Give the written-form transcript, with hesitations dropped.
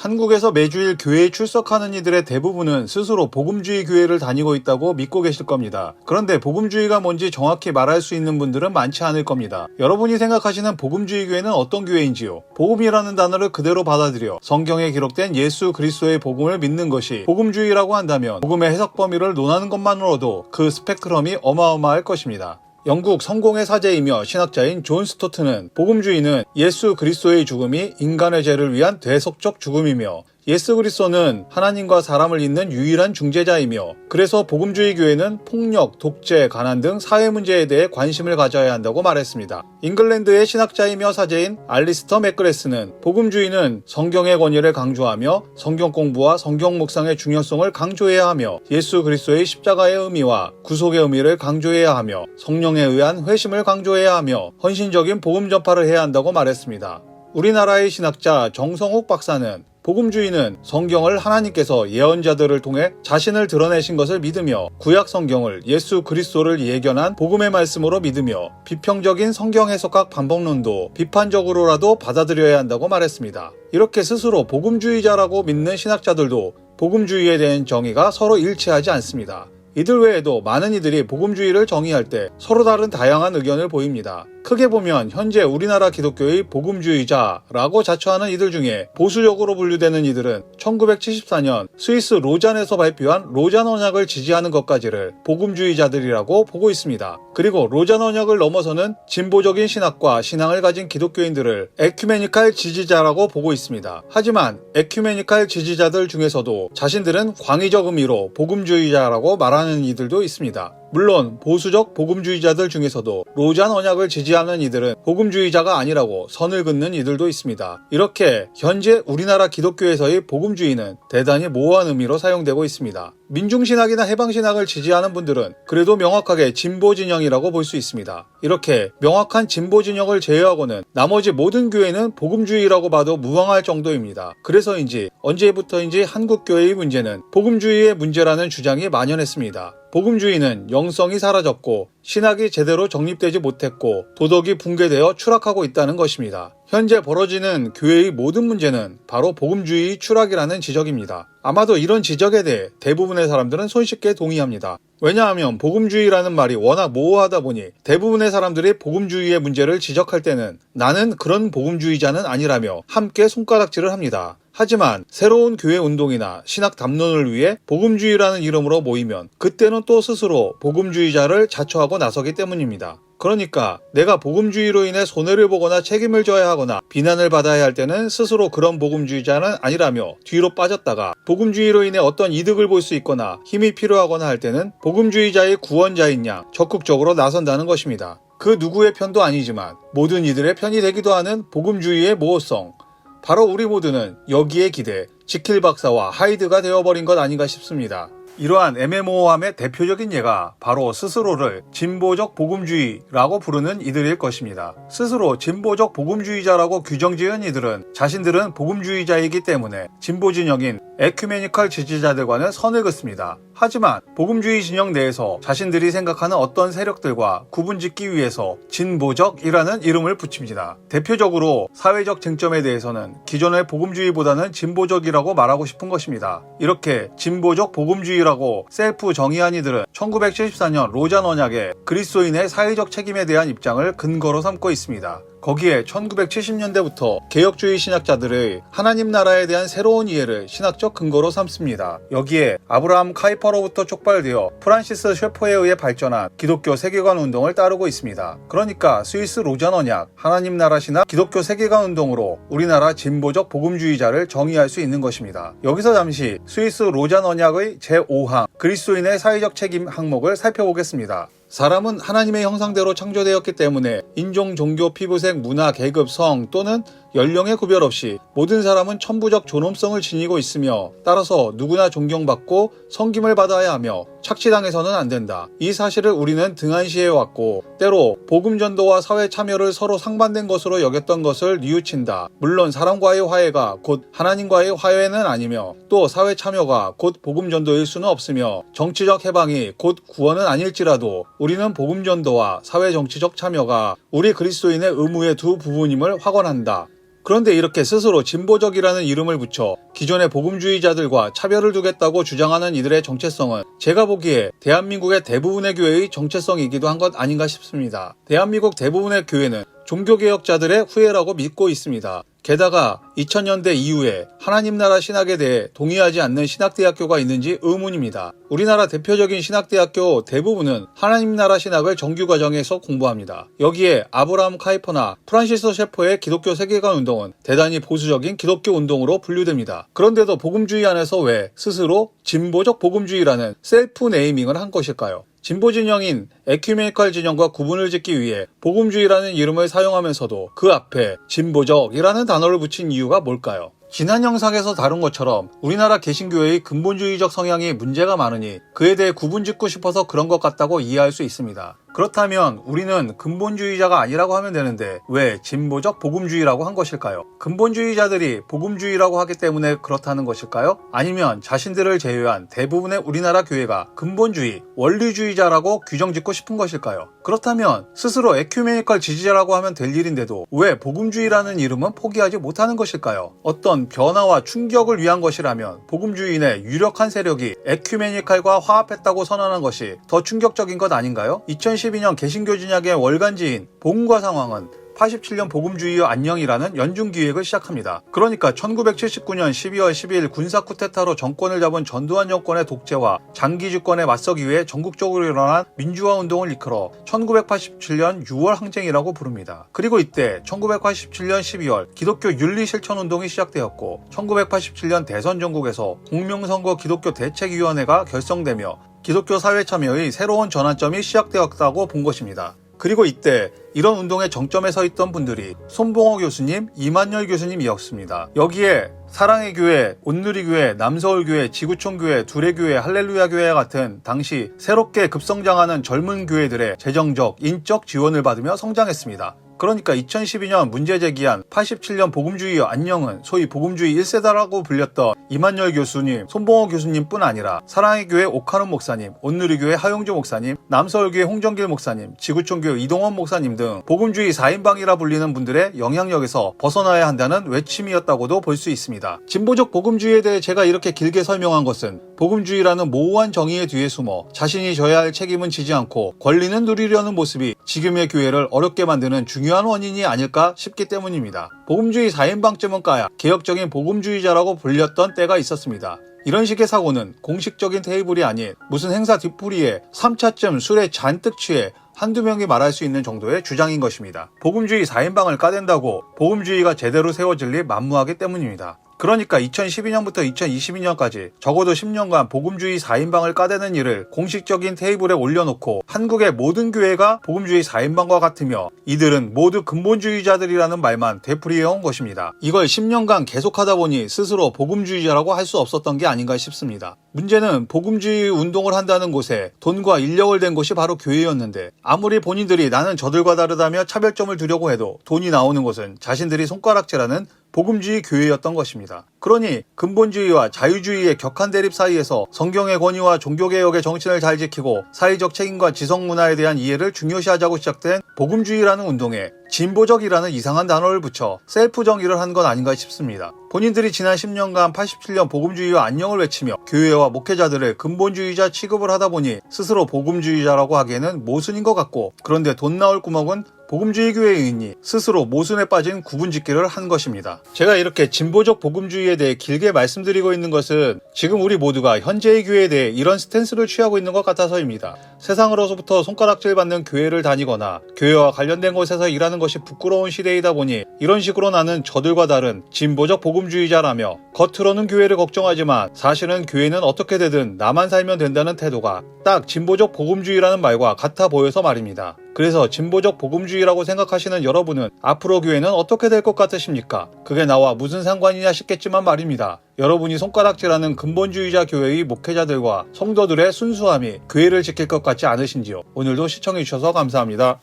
한국에서 매주일 교회에 출석하는 이들의 대부분은 스스로 복음주의 교회를 다니고 있다고 믿고 계실 겁니다. 그런데 복음주의가 뭔지 정확히 말할 수 있는 분들은 많지 않을 겁니다. 여러분이 생각하시는 복음주의 교회는 어떤 교회인지요? 복음이라는 단어를 그대로 받아들여 성경에 기록된 예수 그리스도의 복음을 믿는 것이 복음주의라고 한다면 복음의 해석 범위를 논하는 것만으로도 그 스펙트럼이 어마어마할 것입니다. 영국 성공의 사제이며 신학자인 존 스토트는 복음주의는 예수 그리스도의 죽음이 인간의 죄를 위한 대속적 죽음이며 예수 그리스도는 하나님과 사람을 잇는 유일한 중재자이며 그래서 복음주의 교회는 폭력, 독재, 가난 등 사회 문제에 대해 관심을 가져야 한다고 말했습니다. 잉글랜드의 신학자이며 사제인 알리스터 맥그레스는 복음주의는 성경의 권위를 강조하며 성경 공부와 성경 묵상의 중요성을 강조해야 하며 예수 그리스도의 십자가의 의미와 구속의 의미를 강조해야 하며 성령에 의한 회심을 강조해야 하며 헌신적인 복음 전파를 해야 한다고 말했습니다. 우리나라의 신학자 정성욱 박사는 복음주의는 성경을 하나님께서 예언자들을 통해 자신을 드러내신 것을 믿으며 구약 성경을 예수 그리스도를 예견한 복음의 말씀으로 믿으며 비평적인 성경 해석학 반복론도 비판적으로라도 받아들여야 한다고 말했습니다. 이렇게 스스로 복음주의자라고 믿는 신학자들도 복음주의에 대한 정의가 서로 일치하지 않습니다. 이들 외에도 많은 이들이 복음주의를 정의할 때 서로 다른 다양한 의견을 보입니다. 크게 보면 현재 우리나라 기독교의 복음주의자라고 자처하는 이들 중에 보수적으로 분류되는 이들은 1974년 스위스 로잔에서 발표한 로잔 언약을 지지하는 것까지를 복음주의자들이라고 보고 있습니다. 그리고 로잔 언약을 넘어서는 진보적인 신학과 신앙을 가진 기독교인들을 에큐메니칼 지지자라고 보고 있습니다. 하지만 에큐메니칼 지지자들 중에서도 자신들은 광의적 의미로 복음주의자라고 말하는 이들도 있습니다. 물론 보수적 복음주의자들 중에서도 로잔 언약을 지지하는 이들은 복음주의자가 아니라고 선을 긋는 이들도 있습니다. 이렇게 현재 우리나라 기독교에서의 복음주의는 대단히 모호한 의미로 사용되고 있습니다. 민중신학이나 해방신학을 지지하는 분들은 그래도 명확하게 진보진영이라고 볼 수 있습니다. 이렇게 명확한 진보진영을 제외하고는 나머지 모든 교회는 복음주의라고 봐도 무방할 정도입니다. 그래서인지 언제부터인지 한국교회의 문제는 복음주의의 문제라는 주장이 만연했습니다. 복음주의는 영성이 사라졌고 신학이 제대로 정립되지 못했고 도덕이 붕괴되어 추락하고 있다는 것입니다. 현재 벌어지는 교회의 모든 문제는 바로 복음주의 추락이라는 지적입니다. 아마도 이런 지적에 대해 대부분의 사람들은 손쉽게 동의합니다. 왜냐하면 복음주의라는 말이 워낙 모호하다 보니 대부분의 사람들이 복음주의의 문제를 지적할 때는 나는 그런 복음주의자는 아니라며 함께 손가락질을 합니다. 하지만 새로운 교회 운동이나 신학 담론을 위해 복음주의라는 이름으로 모이면 그때는 또 스스로 복음주의자를 자처하고 나서기 때문입니다. 그러니까 내가 복음주의로 인해 손해를 보거나 책임을 져야 하거나 비난을 받아야 할 때는 스스로 그런 복음주의자는 아니라며 뒤로 빠졌다가 복음주의로 인해 어떤 이득을 볼 수 있거나 힘이 필요하거나 할 때는 복음주의자의 구원자인 양 적극적으로 나선다는 것입니다. 그 누구의 편도 아니지만 모든 이들의 편이 되기도 하는 복음주의의 모호성, 바로 우리 모두는 여기에 기대 지킬 박사와 하이드가 되어버린 것 아닌가 싶습니다. 이러한 애매모호함의 대표적인 예가 바로 스스로를 진보적 복음주의라고 부르는 이들일 것입니다. 스스로 진보적 복음주의자라고 규정지은 이들은 자신들은 복음주의자이기 때문에 진보 진영인 에큐메니컬 지지자들과는 선을 긋습니다. 하지만 복음주의 진영 내에서 자신들이 생각하는 어떤 세력들과 구분짓기 위해서 진보적이라는 이름을 붙입니다. 대표적으로 사회적 쟁점에 대해서는 기존의 복음주의보다는 진보적이라고 말하고 싶은 것입니다. 이렇게 진보적 복음주의라고 셀프 정의한 이들은 1974년 로잔 언약에 그리스도인의 사회적 책임에 대한 입장을 근거로 삼고 있습니다. 거기에 1970년대부터 개혁주의 신학자들의 하나님 나라에 대한 새로운 이해를 신학적 근거로 삼습니다. 여기에 아브라함 카이퍼로부터 촉발되어 프란시스 셰퍼에 의해 발전한 기독교 세계관 운동을 따르고 있습니다. 그러니까 스위스 로잔 언약, 하나님 나라 신학, 기독교 세계관 운동으로 우리나라 진보적 복음주의자를 정의할 수 있는 것입니다. 여기서 잠시 스위스 로잔 언약의 제5항 그리스도인의 사회적 책임 항목을 살펴보겠습니다. 사람은 하나님의 형상대로 창조되었기 때문에 인종, 종교, 피부색, 문화, 계급, 성 또는 연령의 구별 없이 모든 사람은 천부적 존엄성을 지니고 있으며 따라서 누구나 존경받고 섬김을 받아야 하며 착취당해서는 안 된다. 이 사실을 우리는 등한시해왔고 때로 복음 전도와 사회 참여를 서로 상반된 것으로 여겼던 것을 뉘우친다. 물론 사람과의 화해가 곧 하나님과의 화해는 아니며 또 사회 참여가 곧 복음 전도일 수는 없으며 정치적 해방이 곧 구원은 아닐지라도 우리는 복음 전도와 사회 정치적 참여가 우리 그리스도인의 의무의 두 부분임을 확언한다. 그런데 이렇게 스스로 진보적이라는 이름을 붙여 기존의 복음주의자들과 차별을 두겠다고 주장하는 이들의 정체성은 제가 보기에 대한민국의 대부분의 교회의 정체성이기도 한 것 아닌가 싶습니다. 대한민국 대부분의 교회는 종교개혁자들의 후예라고 믿고 있습니다. 게다가 2000년대 이후에 하나님 나라 신학에 대해 동의하지 않는 신학대학교가 있는지 의문입니다. 우리나라 대표적인 신학대학교 대부분은 하나님 나라 신학을 정규과정에서 공부합니다. 여기에 아브라함 카이퍼나 프란시스 셰퍼의 기독교 세계관 운동은 대단히 보수적인 기독교 운동으로 분류됩니다. 그런데도 복음주의 안에서 왜 스스로 진보적 복음주의라는 셀프 네이밍을 한 것일까요? 진보 진영인 에큐메니컬 진영과 구분을 짓기 위해 복음주의라는 이름을 사용하면서도 그 앞에 진보적이라는 단어를 붙인 이유가 뭘까요? 지난 영상에서 다룬 것처럼 우리나라 개신교회의 근본주의적 성향이 문제가 많으니 그에 대해 구분짓고 싶어서 그런 것 같다고 이해할 수 있습니다. 그렇다면 우리는 근본주의자가 아니라고 하면 되는데 왜 진보적 복음주의라고 한 것일까요? 근본주의자들이 복음주의라고 하기 때문에 그렇다는 것일까요? 아니면 자신들을 제외한 대부분의 우리나라 교회가 근본주의, 원리주의자라고 규정짓고 싶은 것일까요? 그렇다면 스스로 에큐메니컬 지지자라고 하면 될 일인데도 왜 복음주의라는 이름은 포기하지 못하는 것일까요? 어떤 변화와 충격을 위한 것이라면 복음주의인의 유력한 세력이 에큐메니컬과 화합했다고 선언한 것이 더 충격적인 것 아닌가요? 2012년 개신교 진약의 월간지인 복음과 상황은 87년 복음주의의 안녕이라는 연중기획을 시작합니다. 그러니까 1979년 12월 12일 군사 쿠데타로 정권을 잡은 전두환 정권의 독재와 장기 집권에 맞서기 위해 전국적으로 일어난 민주화 운동을 이끌어 1987년 6월 항쟁이라고 부릅니다. 그리고 이때 1987년 12월 기독교 윤리 실천 운동이 시작되었고 1987년 대선 전국에서 공명선거 기독교 대책위원회가 결성되며 기독교 사회 참여의 새로운 전환점이 시작되었다고 본 것입니다. 그리고 이때 이런 운동의 정점에 서 있던 분들이 손봉호 교수님, 이만열 교수님이었습니다. 여기에 사랑의 교회, 온누리교회, 남서울교회, 지구촌교회, 두레교회, 할렐루야교회 같은 당시 새롭게 급성장하는 젊은 교회들의 재정적, 인적 지원을 받으며 성장했습니다. 그러니까 2012년 문제 제기한 87년 복음주의 안녕은 소위 복음주의 1세다라고 불렸던 이만열 교수님, 손봉호 교수님뿐 아니라 사랑의 교회 오카는 목사님, 온누리교회 하용조 목사님, 남서울교회 홍정길 목사님, 지구촌교회 이동원 목사님 등 복음주의 4인방이라 불리는 분들의 영향력에서 벗어나야 한다는 외침이었다고도 볼 수 있습니다. 진보적 복음주의에 대해 제가 이렇게 길게 설명한 것은 복음주의라는 모호한 정의의 뒤에 숨어 자신이 져야 할 책임은 지지 않고 권리는 누리려는 모습이 지금의 교회를 어렵게 만드는 중요한 원인이 아닐까 싶기 때문입니다. 복음주의 4인방쯤은 까야 개혁적인 복음주의자라고 불렸던 때가 있었습니다. 이런 식의 사고는 공식적인 테이블이 아닌 무슨 행사 뒷풀이에 3차쯤 술에 잔뜩 취해 한두 명이 말할 수 있는 정도의 주장인 것입니다. 복음주의 4인방을 까댄다고 복음주의가 제대로 세워질 리 만무하기 때문입니다. 그러니까 2012년부터 2022년까지 적어도 10년간 복음주의 4인방을 까대는 일을 공식적인 테이블에 올려놓고 한국의 모든 교회가 복음주의 4인방과 같으며 이들은 모두 근본주의자들이라는 말만 되풀이해온 것입니다. 이걸 10년간 계속하다 보니 스스로 복음주의자라고 할 수 없었던 게 아닌가 싶습니다. 문제는 복음주의 운동을 한다는 곳에 돈과 인력을 댄 곳이 바로 교회였는데 아무리 본인들이 나는 저들과 다르다며 차별점을 두려고 해도 돈이 나오는 곳은 자신들이 손가락질하는 복음주의 교회였던 것입니다. 그러니 근본주의와 자유주의의 격한 대립 사이에서 성경의 권위와 종교개혁의 정신을 잘 지키고 사회적 책임과 지성문화에 대한 이해를 중요시하자고 시작된 복음주의라는 운동에 진보적이라는 이상한 단어를 붙여 셀프 정의를 한 건 아닌가 싶습니다. 본인들이 지난 10년간 87년 복음주의와 안녕을 외치며 교회와 목회자들을 근본주의자 취급을 하다 보니 스스로 복음주의자라고 하기에는 모순인 것 같고 그런데 돈 나올 구멍은 복음주의 교회인이 스스로 모순에 빠진 구분짓기를 한 것입니다. 제가 이렇게 진보적 복음주의에 대해 길게 말씀드리고 있는 것은 지금 우리 모두가 현재의 교회에 대해 이런 스탠스를 취하고 있는 것 같아서입니다. 세상으로부터 손가락질 받는 교회를 다니거나 교회와 관련된 곳에서 일하는 것이 부끄러운 시대이다 보니 이런 식으로 나는 저들과 다른 진보적 복음주의자라며 겉으로는 교회를 걱정하지만 사실은 교회는 어떻게 되든 나만 살면 된다는 태도가 딱 진보적 복음주의라는 말과 같아 보여서 말입니다. 그래서 진보적 복음주의라고 생각하시는 여러분은 앞으로 교회는 어떻게 될 것 같으십니까? 그게 나와 무슨 상관이냐 싶겠지만 말입니다. 여러분이 손가락질하는 근본주의자 교회의 목회자들과 성도들의 순수함이 교회를 지킬 것 같지 않으신지요? 오늘도 시청해주셔서 감사합니다.